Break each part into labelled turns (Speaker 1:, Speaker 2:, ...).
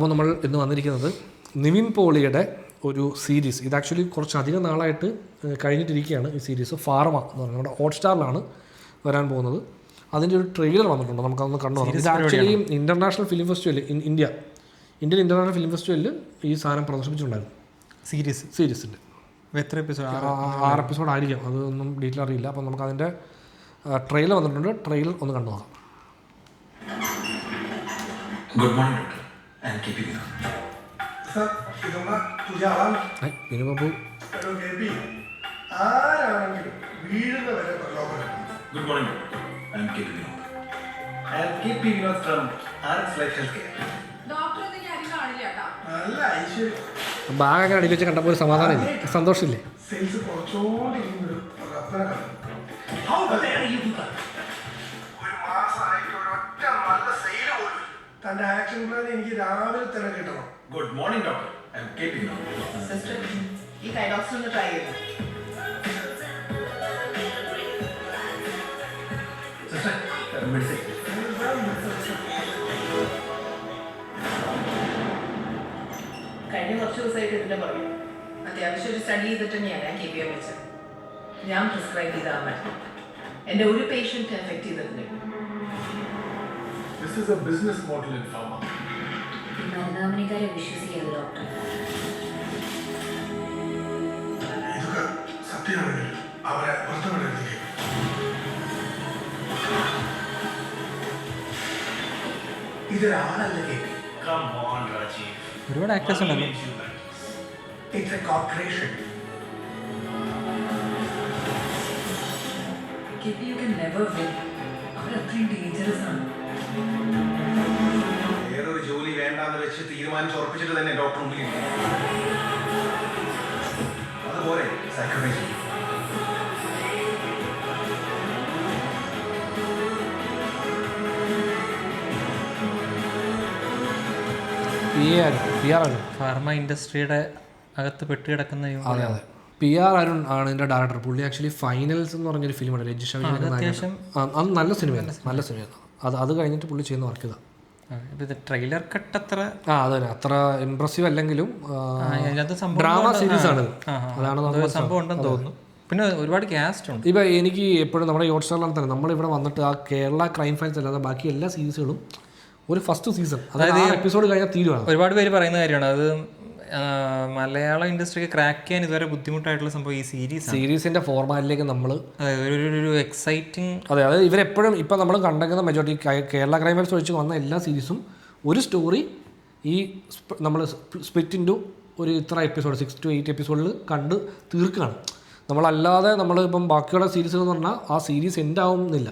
Speaker 1: അപ്പോൾ നമ്മൾ ഇന്ന് വന്നിരിക്കുന്നത് നിവിൻ പോളിയുടെ ഒരു സീരീസ്. ഇത് ആക്ച്വലി കുറച്ചധികം നാളായിട്ട് കഴിഞ്ഞിട്ടിരിക്കുകയാണ് ഈ സീരീസ്. ഫാർമ എന്ന് പറയുന്നത് നമ്മുടെ ഹോട്ട്സ്റ്റാറിലാണ് വരാൻ പോകുന്നത്. അതിൻ്റെ ഒരു ട്രെയിലർ വന്നിട്ടുണ്ട്, നമുക്കതൊന്ന് കണ്ടു നോക്കാം. ഇത് actually international film festival Indian international film ഫെസ്റ്റിവലിൽ ഈ സാധനം പ്രദർശിപ്പിച്ചിട്ടുണ്ടായിരുന്നു. സീരീസിൻ്റെ
Speaker 2: എത്ര എപ്പിസോഡ്?
Speaker 1: 6 എപ്പിസോഡ് ആയിരിക്കും, അതൊന്നും ഡീറ്റെയിൽ അറിയില്ല. അപ്പം നമുക്ക് അതിൻ്റെ ട്രെയിലർ വന്നിട്ടുണ്ട്. ട്രെയിലർ ഒന്ന് കണ്ടു നോക്കാം.
Speaker 3: Good morning doctor. I am K P Vinod.
Speaker 4: Sir, ഇതൊന്ന് തുझ्या ആളാണ്.
Speaker 1: വിനുബാബു
Speaker 4: ആരാണെങ്കിലും വീഴുന്നവരെ പ്രലോഭനം.
Speaker 3: Good morning doctor. I am K P Vinod. I am K P Vinod from Arts Life Health Care.
Speaker 4: നല്ല ഐശ്വര്യം.
Speaker 1: ബാഗൊക്കെ അടിയിൽ വെച്ച് കണ്ടപ്പോൾ ഒരു സമാധാനമില്ലേ, സന്തോഷമില്ലേ?
Speaker 4: സെയിൽസ് കുറച്ചുകൊണ്ടിരിക്കുന്നൊരു റബ്ബർ കണ്ടു. ഒരു മാസമായിട്ട് ഒരൊറ്റ നല്ല സെയിൽ പോലും. തന്റെ ആക്ഷൻ പ്ലാൻ എനിക്ക് രാവിലെ തന്നെ കിട്ടണം.
Speaker 3: Good morning doctor. I am K P Vinod.
Speaker 5: Sister, ഈ കൈഡോക്സിൽ ഒന്ന് ട്രൈ ചെയ്തു.
Speaker 3: Sister, medicine.
Speaker 5: കഴിഞ്ഞ കുറച്ച് ദിവസമായിട്ട് ഇതിന്റെ പറയും അത്യാവശ്യം ഒരു സ്റ്റഡി ചെയ്തിട്ട് തന്നെയാണ് ഞാൻ KPM വെച്ചത്. ഞാൻ പ്രിസ്ക്രൈബ് ചെയ്താൽ മതി. എൻ്റെ ഒരു പേഷ്യൻറ്റ് എഫക്ട് ചെയ്തിട്ടുണ്ട്.
Speaker 4: This is a business model in pharma.
Speaker 6: മരുന്നാമണിക്കാരെ വിശ്വസിക്കാതെ ഡോക്ടർ.
Speaker 4: ഇതൊക്കെ സത്യമാണെങ്കിൽ അവരെ പുറത്തുവിടരുത്. ഇതൊരാളല്ല കേൾക്കും.
Speaker 3: Come on, Rajiv.
Speaker 2: ഒരുപാട് ആക്ടേഴ്സ് ഉണ്ടല്ലോ.
Speaker 4: It's a corporation.
Speaker 5: KPU can never win. അവർ അത്രയും ഡേഞ്ചറസ് ആണ്.
Speaker 3: വേറൊരു ജോലി വേണ്ടാന്ന് വെച്ച് തീരുമാനിച്ച് ഉറപ്പിച്ചിട്ട് തന്നെ ഡോക്ടർ മുമ്പിൽ അതുപോലെ സാക്രിഫൈസ്.
Speaker 1: PR
Speaker 2: ഫാർമ ഇൻഡസ്ട്രിയുടെ അകത്ത് പെട്ടുകിടക്കുന്ന
Speaker 1: അതെ PR അരുൺ ആണ് ഇതിൻ്റെ ഡയറക്ടർ. പുള്ളി ആക്ച്വലി ഫൈനൽസ് എന്ന് പറഞ്ഞൊരു ഫിലിമാണ് രജിഷ. അത് നല്ല സിനിമയാണ്, അത് കഴിഞ്ഞിട്ട് പുള്ളി ചെയ്യുന്ന വർക്ക് ഇതാണ്.
Speaker 2: ട്രെയിലർ കട്ട് അത്ര
Speaker 1: അതെ അത്ര ഇംപ്രസീവ് അല്ലെങ്കിലും ഡ്രാമ സീരീസ് ആണ്. അതാണ്
Speaker 2: സംഭവം ഉണ്ടെന്ന് തോന്നുന്നു. പിന്നെ ഒരുപാട് കാസ്റ്റ് ഉണ്ട്.
Speaker 1: ഇപ്പം എനിക്ക് എപ്പോഴും നമ്മുടെ ഹോട്ട്സ്റ്റാറിലാണ് തന്നെ നമ്മളിവിടെ വന്നിട്ട് ആ കേരള ക്രൈം ഫൈൽസ് അല്ലാതെ ബാക്കി എല്ലാ സീരീസുകളും ഒരു ഫസ്റ്റ് സീസൺ, അതായത് എപ്പിസോഡ് കഴിഞ്ഞാൽ തീരുവാണ്.
Speaker 2: ഒരുപാട് പേര് പറയുന്ന കാര്യമാണ് അത്. മലയാള ഇൻഡസ്ട്രിക്ക് ക്രാക്ക് ചെയ്യാൻ ഇതുവരെ ബുദ്ധിമുട്ടായിട്ടുള്ള സംഭവം ഈ
Speaker 1: സീരീസിന്റെ ഫോർമാറ്റിലേക്ക് നമ്മൾ
Speaker 2: ഒരു എക്സൈറ്റിംഗ്.
Speaker 1: അതെ, അതായത് ഇവരെപ്പോഴും ഇപ്പം നമ്മൾ കണ്ടെക്കുന്ന മെജോറിറ്റി കേരള ക്രൈം ഫൈൽസ് ഒഴിച്ച് വന്ന എല്ലാ സീരീസും ഒരു സ്റ്റോറി ഈ നമ്മൾ സ്പ്ലിറ്റ് ഇൻറ്റു ഒരു ഇത്ര എപ്പിസോഡ് 6 to 8 എപ്പിസോഡിൽ കണ്ട് തീർക്കുകയാണ്. നമ്മളല്ലാതെ നമ്മൾ ഇപ്പം ബാക്കിയുള്ള സീരീസ് എന്ന് പറഞ്ഞാൽ ആ സീരീസ് എൻഡ് ആവുന്നില്ല,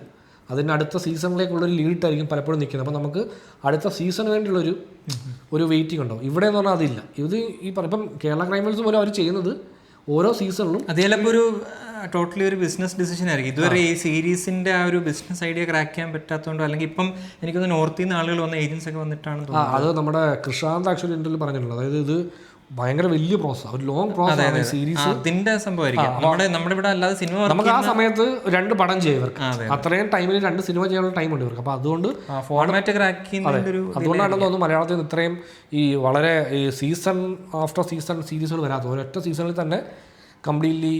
Speaker 1: അതിൻ്റെ അടുത്ത സീസണിലേക്കുള്ളൊരു ലീഡായിരിക്കും പലപ്പോഴും നിൽക്കുന്നത്. അപ്പോൾ നമുക്ക് അടുത്ത സീസണിന് വേണ്ടിയുള്ളൊരു വെയിറ്റിംഗ് ഉണ്ടാവും. ഇവിടെ എന്ന് പറഞ്ഞാൽ അതില്ല. ഇത് ഈ ഇപ്പം കേരള ക്രൈമൽസ് പോലും അവർ ചെയ്യുന്നത് ഓരോ സീസണിലും
Speaker 2: അത് ചിലപ്പോൾ ഒരു ടോട്ടലി ഒരു ബിസിനസ് ഡിസിഷൻ ആയിരിക്കും. ഇതുവരെ ഈ സീരീസിൻ്റെ ആ ഒരു ബിസിനസ് ഐഡിയ ക്രാക്ക് ചെയ്യാൻ പറ്റാത്തതുകൊണ്ടോ അല്ലെങ്കിൽ ഇപ്പം എനിക്കൊന്ന് നോർത്തിൽ നിന്ന് ആളുകൾ വന്ന ഏജൻസ് ഒക്കെ വന്നിട്ടാണ് തോന്നുന്നത്.
Speaker 1: അത് നമ്മുടെ കൃഷാന്ത് ആക്ച്വലി ഇന്റർവ്യൂവിൽ പറഞ്ഞിട്ടുള്ളത്. അതായത് ഇത് ഭയങ്കര വലിയ പ്രോസസ്, ഒരു ലോങ് പ്രോസസ് സീരീസ്.
Speaker 2: അതിന്റെ സംഭവമായിരിക്കും. നമ്മുടെ ഇവിടെ അല്ലാതെ സിനിമ
Speaker 1: നമുക്ക് ആ സമയത്ത് 2 പടം ചെയ്യാം ഇവർക്ക്. അത്രയും ടൈമിൽ 2 സിനിമ ചെയ്യാനുള്ള ടൈം ഉണ്ട് ഇവർക്ക്. അപ്പോൾ അതുകൊണ്ട്
Speaker 2: ഫോർമാറ്റ് ക്രാക്ക് ചെയ്യുന്നതിന്റെ ഒരു
Speaker 1: അതുകൊണ്ടാണെന്ന് തോന്നുന്നു മലയാളത്തിൽ നിന്ന് ഇത്രയും ഈ വളരെ ഈ സീസൺ ആഫ്റ്റർ സീസൺ സീരീസുകൾ വരാത്തത്. ഒരൊറ്റ സീസണിൽ തന്നെ കംപ്ലീറ്റ്ലി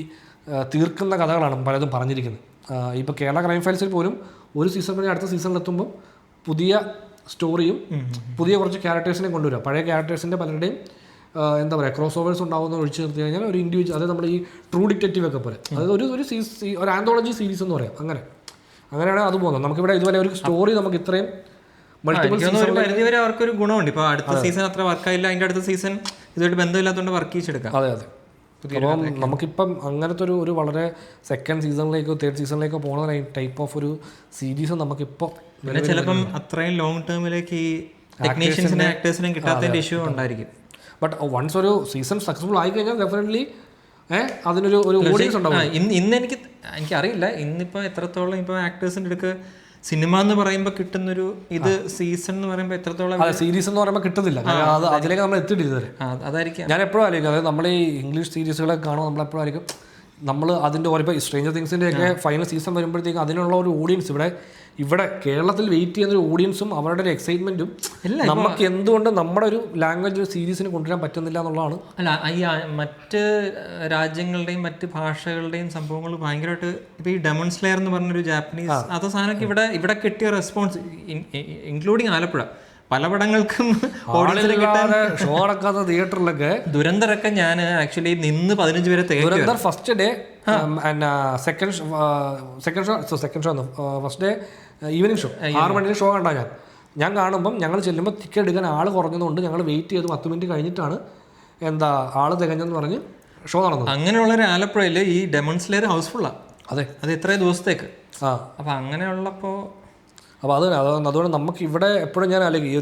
Speaker 1: തീർക്കുന്ന കഥകളാണ് പലതും പറഞ്ഞിരിക്കുന്നത്. ഇപ്പോൾ കേരള ക്രൈം ഫയൽസിൽ പോലും ഒരു സീസൺ കഴിഞ്ഞ് അടുത്ത സീസണിലെത്തുമ്പോൾ പുതിയ സ്റ്റോറിയും പുതിയ കുറച്ച് ക്യാരക്ടേഴ്സിനെ കൊണ്ടുവരിക. പഴയ ക്യാരക്ടേഴ്സിൻ്റെ പലരുടെയും എന്താ പറയുക ക്രോസ് ഓവേഴ്സ് ഉണ്ടാവുന്ന ഒഴിച്ചു നിർത്തി കഴിഞ്ഞാൽ ഒരു ഇൻഡിവിജ്വൽ, അതായത് നമ്മുടെ ഈ ട്രൂ ഡിറ്റക്റ്റീവ് ഒക്കെ പോലെ, അതായത് ഒരു ആന്തോളജി സീരീസ് എന്ന് പറയാം. അങ്ങനെയാണ് അത് പോകുന്നത്. നമുക്കിവിടെ ഇതുപോലെ ഒരു സ്റ്റോറി നമുക്ക് ഇത്രയും
Speaker 2: പരിധിവരെ അവർക്കൊരു ഗുണമുണ്ട്. ഇപ്പോൾ അടുത്ത സീസൺ അത്ര വർക്കായില്ല, അതിൻ്റെ അടുത്ത സീസൺ ഇതുമായിട്ട് ബന്ധമില്ലാത്തതുകൊണ്ട് വർക്ക് ചെയ്തെടുക്കാം.
Speaker 1: അതെ. അപ്പം നമുക്കിപ്പം അങ്ങനത്തെ ഒരു വളരെ സെക്കൻഡ് സീസണിലേക്കോ തേർഡ് സീസണിലേക്കോ പോകുന്ന ടൈപ്പ് ഓഫ് ഒരു സീരീസ് നമുക്കിപ്പോൾ
Speaker 2: പിന്നെ ചിലപ്പം അത്രയും ലോങ് ടേമിലേക്ക് ഈ ടെക്നീഷ്യൻസിനെ ആക്ടേഴ്സിനും കിട്ടാത്തതിൻ്റെ ഇഷ്യൂ ഉണ്ടായിരിക്കും.
Speaker 1: ബട്ട് വൺസ് ഒരു സീസൺ സക്സസ്ഫുൾ ആയി കഴിഞ്ഞാൽ ഡെഫിനറ്റ്ലി അതിനൊരു ഓഡിയൻസ് ഉണ്ടാവും.
Speaker 2: ഇന്ന് എനിക്കറിയില്ല ഇന്നിപ്പോൾ എത്രത്തോളം ഇപ്പോൾ ആക്ടേഴ്സിൻ്റെ അടുക്ക് സിനിമ എന്ന് പറയുമ്പോൾ കിട്ടുന്നൊരു ഇത് സീസൺ എന്ന് പറയുമ്പോൾ എത്രത്തോളം
Speaker 1: സീരീസ് എന്ന് പറയുമ്പോൾ കിട്ടുന്നില്ല. അതിലേക്ക് നമ്മൾ എത്തിയിട്ടില്ല.
Speaker 2: അതായിരിക്കും
Speaker 1: ഞാൻ എപ്പോഴും ആയിരിക്കും, അതായത് നമ്മൾ ഈ ഇംഗ്ലീഷ് സീരീസുകളൊക്കെ കാണുമ്പോൾ നമ്മളെപ്പോഴും ആയിരിക്കും നമ്മൾ അതിൻ്റെ ഓരോ ഇപ്പോൾ സ്ട്രേഞ്ചർ തിങ്സിൻ്റെ ഒക്കെ ഫൈനൽ സീസൺ വരുമ്പോഴത്തേക്കും അതിനുള്ള ഒരു ഓഡിയൻസ് ഇവിടെ ഇവിടെ കേരളത്തിൽ വെയിറ്റ് ചെയ്യുന്ന ഒരു ഓഡിയൻസും അവരുടെ ഒരു എക്സൈറ്റ്മെൻറ്റും നമുക്ക് എന്തുകൊണ്ട് നമ്മുടെ ഒരു ലാംഗ്വേജ് സീരീസിന് കൊണ്ടുവരാൻ പറ്റുന്നില്ല എന്നുള്ളതാണ്.
Speaker 2: അല്ല, ഈ മറ്റ് രാജ്യങ്ങളുടെയും മറ്റ് ഭാഷകളുടെയും സംഭവങ്ങൾ ഭയങ്കരമായിട്ട് ഇപ്പോൾ ഈ ഡെമൺ സ്ലെയർ എന്ന് പറഞ്ഞൊരു ജാപ്പനീസ് അത് സാധനമൊക്കെ ഇവിടെ കിട്ടിയ റെസ്പോൺസ്, ഇൻക്ലൂഡിങ് ആലപ്പുഴ, പല പടങ്ങൾക്കും
Speaker 1: ഷോ നടക്കാത്ത തിയേറ്ററിലൊക്കെ.
Speaker 2: ദുരന്തരൊക്കെ ഞാൻ ആക്ച്വലി നിന്ന് 15 പേരെ
Speaker 1: Dhurandhar first day second show first day evening show 6 മണിക്ക് ഷോ കണ്ടാ ഞാൻ കാണുമ്പം ഞങ്ങൾ ചെല്ലുമ്പോൾ ടിക്കറ്റ് എടുക്കാൻ ആൾ കുറഞ്ഞതുകൊണ്ട് ഞങ്ങൾ വെയിറ്റ് ചെയ്ത് 10 മിനിറ്റ് കഴിഞ്ഞിട്ടാണ് ആൾ തികഞ്ഞെന്ന് പറഞ്ഞ് ഷോ നടന്നത്.
Speaker 2: അങ്ങനെയുള്ളൊരു ആലപ്പുഴയിൽ ഈ ഡെമൺ സ്ലെയർ ഹൗസ്ഫുള്ളാണ്.
Speaker 1: അതെ,
Speaker 2: അത് ഇത്രയും ദിവസത്തേക്ക്. അപ്പം അങ്ങനെയുള്ളപ്പോൾ
Speaker 1: അപ്പോൾ അതുകൊണ്ട് നമുക്ക് ഇവിടെ എപ്പോഴും ഞാൻ അല്ലെങ്കിൽ ഈ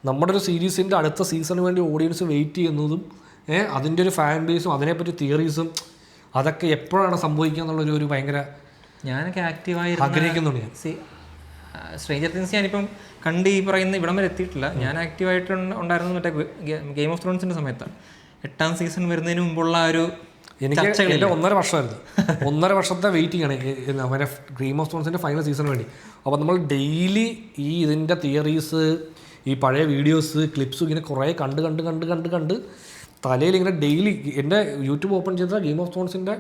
Speaker 1: നമ്മുടെ ഒരു സീരീസിൻ്റെ അടുത്ത സീസണിന് വേണ്ടി ഓഡിയൻസ് വെയിറ്റ് ചെയ്യുന്നതും അതിൻ്റെ ഒരു ഫാൻ ബേസും അതിനെപ്പറ്റി തിയറീസും അതൊക്കെ എപ്പോഴാണ് സംഭവിക്കുക എന്നുള്ളൊരു ഭയങ്കര
Speaker 2: ഞാനൊക്കെ ആക്റ്റീവായി
Speaker 1: ആഗ്രഹിക്കുന്നുണ്ട്. ഞാൻ
Speaker 2: സ്ട്രേഞ്ചർ തിങ്സ് ഞാനിപ്പം കണ്ട് ഈ പറയുന്ന ഇവിടം വരെ എത്തിയിട്ടില്ല. ഞാൻ ആക്റ്റീവായിട്ട് ഉണ്ടായിരുന്നത് മറ്റേ ഗെയിം ഓഫ് ത്രോൺസിൻ്റെ സമയത്താണ്. 8ാം സീസൺ വരുന്നതിന് മുമ്പുള്ള ഒരു
Speaker 1: എനിക്ക് എൻ്റെ 1.5 വർഷമായിരുന്നു. 1.5 വർഷത്തെ വെയിറ്റിംഗ് ആണ് അവരെ ഗെയിം ഓഫ് ത്രോൺസിൻ്റെ ഫൈനൽ സീസണിന് വേണ്ടി. അപ്പോൾ നമ്മൾ ഡെയിലി ഇതിൻ്റെ തിയറീസ്, ഈ പഴയ വീഡിയോസ്, ക്ലിപ്സും ഇങ്ങനെ കുറേ കണ്ട് തലയിൽ ഇങ്ങനെ ഡെയിലി എൻ്റെ യൂട്യൂബ് ഓപ്പൺ ചെയ്ത ഗെയിം ഓഫ് ത്രോൺസിൻ്റെ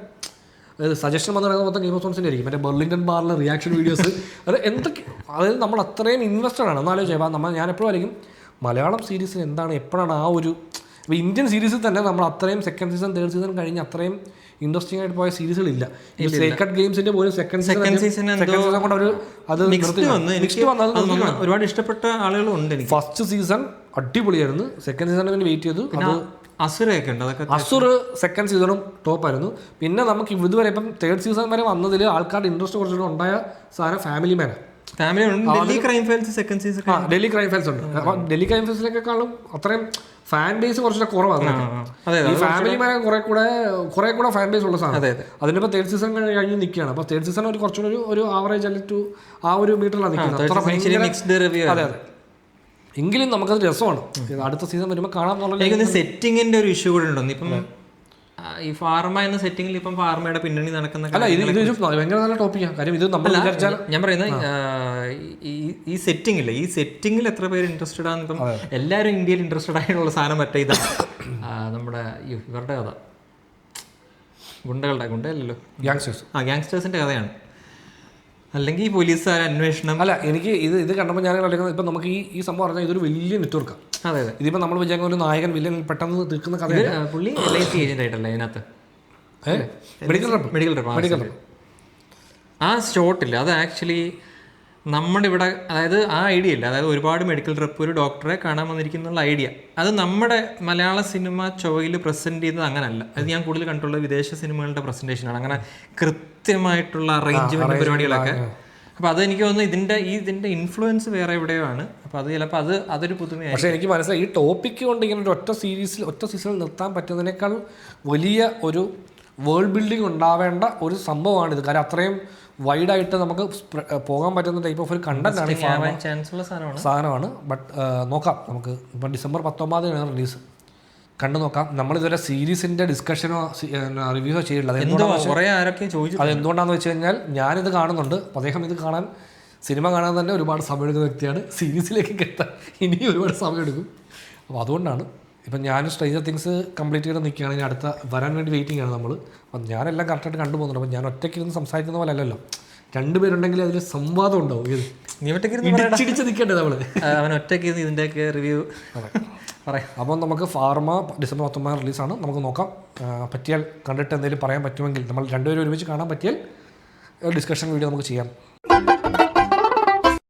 Speaker 1: സജഷൻ വന്ന് പറയുന്നത് മൊത്തം ഗെയിം ഓഫ് ത്രോൺസിൻ്റെ ആയിരിക്കും. മറ്റേ ബെർലിംഗ്ടൺ ബാറിലെ റിയാക്ഷൻ വീഡിയോസ്, അത് എന്തൊക്കെ, അതായത് നമ്മൾ അത്രയും ഇൻവെസ്റ്റഡ് ആണ്. എന്നാലോചിച്ചാൽ ഞാൻ എപ്പോഴും ആയിരിക്കും മലയാളം സീരീസിന് എന്താണ് എപ്പോഴാണ് ഇപ്പോൾ ഇന്ത്യൻ സീരീസിൽ തന്നെ നമ്മൾ അത്രയും സെക്കൻഡ് സീസൺ 3rd സീസൺ കഴിഞ്ഞ് അത്രയും ഇൻട്രസ്റ്റിംഗ് ആയിട്ട് പോയ സീരീസുകളില്ല. ഈ സീക്രട്ട് ഗെയിംസിന്റെ പോലും സെക്കൻഡ് സീസൺ കൊണ്ട് അവർ അത്
Speaker 2: ഒരുപാട് ഇഷ്ടപ്പെട്ട ആളുകളുണ്ട്.
Speaker 1: ഫസ്റ്റ് സീസൺ അടിപൊളിയായിരുന്നു. സെക്കൻഡ് സീസണിന് വേണ്ടി വെയിറ്റ് ചെയ്തു. അത്
Speaker 2: അസുരൊക്കെ ഉണ്ട്. അതൊക്കെ
Speaker 1: അസുർ സെക്കൻഡ് സീസണും ടോപ്പായിരുന്നു. പിന്നെ നമുക്ക് ഇതുവരെ ഇപ്പം 3rd സീസൺ വരെ വന്നതിൽ ആൾക്കാരുടെ ഇൻട്രസ്റ്റ് കുറച്ചുകൂടെ ഉണ്ടായ സാധനം ഫാമിലി മാനാണ്.
Speaker 2: Delhi crime files second season.
Speaker 1: Delhi crime files ഉണ്ട്. അപ്പം ഡൽഹി ക്രൈം ഫയൽസിലേക്കാളും അത്രയും ഫാൻ ബേസ് കുറച്ചുകൂടെ കുറവാണ്. ഈ ഫാമിലി മാൻ കുറെ കൂടെ ഫാൻ ബേസ് ഉള്ള സാധനം. അതിനിപ്പോൾ 3rd സീസൺ കഴിഞ്ഞ് നിൽക്കുകയാണ്. അപ്പോൾ 3rd സീസൺ കുറച്ചുകൂടി ഒരു ആവറേജ് അല്ലെങ്കിൽ ടു ആ ഒരു മീറ്ററിലാണ് നിൽക്കുന്നത്. അതെ, എങ്കിലും നമുക്കത് രസമാണ്. അടുത്ത സീസൺ വരുമ്പോൾ കാണാൻ.
Speaker 2: സെറ്റിങ്ങിന്റെ ഒരു ഇഷ്യൂ കൂടെ ഉണ്ടോ ഇപ്പം? ഈ ഫാർമ എന്ന സെറ്റിംഗിൽ ഇപ്പം ഫാർമയുടെ പിന്നണി നടക്കുന്ന
Speaker 1: ഭയങ്കര നല്ല ടോപ്പിക്കാണ്. കാര്യം ഇത് നമ്മൾ
Speaker 2: ഞാൻ പറയുന്നത് ഈ സെറ്റിംഗില്ല, ഈ സെറ്റിംഗിൽ എത്ര പേര് ഇൻട്രസ്റ്റഡ് ആണ്? ഇപ്പം എല്ലാവരും ഇന്ത്യയിൽ ഇൻട്രസ്റ്റഡ് ആയിട്ടുള്ള സാധനം മറ്റേ ഇതാണ് നമ്മുടെ ഇവരുടെ കഥ, ഗുണ്ടയല്ലല്ലോ, ഗ്യാങ്സ്റ്റേഴ്സിന്റെ കഥയാണ്. അല്ലെങ്കിൽ പോലീസുകാർ അന്വേഷണം.
Speaker 1: അല്ല, എനിക്ക് ഇത് കണ്ടപ്പോൾ ഞാൻ കളിക്കുന്നത് ഇപ്പം നമുക്ക് ഈ സംഭവം പറഞ്ഞാൽ ഇതൊരു വലിയ നെറ്റ്വർക്കാണ്.
Speaker 2: അതെ,
Speaker 1: ഇതിപ്പോൾ നമ്മൾ വിചാരിക്കുന്ന ഒരു നായകൻ വില്ലൻ പെട്ടെന്ന് തീർക്കുന്ന കഥ.
Speaker 2: പുള്ളി LIC ഏജന്റ് ആയിട്ടല്ലേ ഇതിനകത്ത്
Speaker 1: മെഡിക്കൽ റെപ്പ്.
Speaker 2: ആ ഷോട്ടില്ല, അത് ആക്ച്വലി നമ്മുടെ ഇവിടെ, അതായത് ആ ഐഡിയ ഇല്ല, അതായത് ഒരുപാട് മെഡിക്കൽ റെപ്പ് ഒരു ഡോക്ടറെ കാണാൻ വന്നിരിക്കുന്നുള്ള ഐഡിയ, അത് നമ്മുടെ മലയാള സിനിമ ചൊവ്വയിൽ പ്രസന്റ് ചെയ്യുന്നത് അങ്ങനല്ല. അത് ഞാൻ കൂടുതൽ കണ്ടുള്ള വിദേശ സിനിമകളുടെ പ്രസന്റേഷനാണ്, അങ്ങനെ കൃത്യമായിട്ടുള്ള അറേഞ്ച്മെന്റ് പരിപാടികളൊക്കെ. അപ്പോൾ അതെനിക്ക് തോന്നുന്നു ഇതിന്റെ ഇൻഫ്ലുവൻസ് വേറെ എവിടെയോ ആണ്. അപ്പോൾ അത് ചിലപ്പോൾ അതൊരു പുതുമയാണ്.
Speaker 1: പക്ഷേ എനിക്ക് മനസ്സിലായി ഈ ടോപ്പിക്ക് കൊണ്ട് ഇങ്ങനെ ഒരു ഒറ്റ സീസണിൽ നിർത്താൻ പറ്റുന്നതിനേക്കാൾ വലിയ ഒരു വേൾഡ് ബിൽഡിംഗ് ഉണ്ടാവേണ്ട ഒരു സംഭവമാണിത്. കാരണം അത്രയും വൈഡായിട്ട് നമുക്ക് പോകാൻ പറ്റുന്ന ടൈപ്പ് ഓഫ് ഒരു കണ്ടന്റാണ്, സാധനമാണ്. ബട്ട് നോക്കാം, നമുക്ക് ഇപ്പം December 19 റിലീസ്, കണ്ടു നോക്കാം. നമ്മളിതുവരെ സീരീസിന്റെ ഡിസ്കഷനോ റിവ്യൂസോ ചെയ്തിട്ടില്ല. അതെന്തുകൊണ്ടാന്ന് വെച്ച് കഴിഞ്ഞാൽ ഞാനിത് കാണുന്നുണ്ട്, അദ്ദേഹം ഇത് കാണാൻ, സിനിമ കാണാൻ തന്നെ ഒരുപാട് സമയമെടുക്കുന്ന വ്യക്തിയാണ്. സീരീസിലേക്ക് എത്താൻ ഇനിയും ഒരുപാട് സമയമെടുക്കും. അപ്പോൾ അതുകൊണ്ടാണ് ഇപ്പം ഞാൻ സ്ട്രേഞ്ചർ തിങ്സ് കംപ്ലീറ്റ് ചെയ്ത് നിൽക്കുകയാണ്. ഇനി അടുത്ത വരാൻ വേണ്ടി വെയിറ്റിംഗ് ആണ് നമ്മൾ. അപ്പം ഞാനെല്ലാം കറക്റ്റായിട്ട് കണ്ടുപോകുന്നുണ്ട്. അപ്പം ഞാൻ ഒറ്റയ്ക്കിരുന്ന് സംസാരിക്കുന്ന പോലെ അല്ലല്ലോ, 2 പേരുണ്ടെങ്കിൽ അതിൽ സംവാദം ഉണ്ടാവും. ഇടിച്ചിടിച്ച് നിൽക്കേണ്ടത് നമ്മൾ,
Speaker 2: അവൻ ഒറ്റയ്ക്ക് ഇതിൻ്റെയൊക്കെ റിവ്യൂ പറയാം.
Speaker 1: അപ്പം നമുക്ക് ഫാർമ December 19 റിലീസാണ്. നമുക്ക് നോക്കാം, പറ്റിയാൽ കണ്ടിട്ട് എന്തെങ്കിലും പറയാൻ പറ്റുമെങ്കിൽ, നമ്മൾ 2 പേരും ഒരുമിച്ച് കാണാൻ പറ്റിയാൽ ഡിസ്കഷൻ വീഡിയോ നമുക്ക് ചെയ്യാം.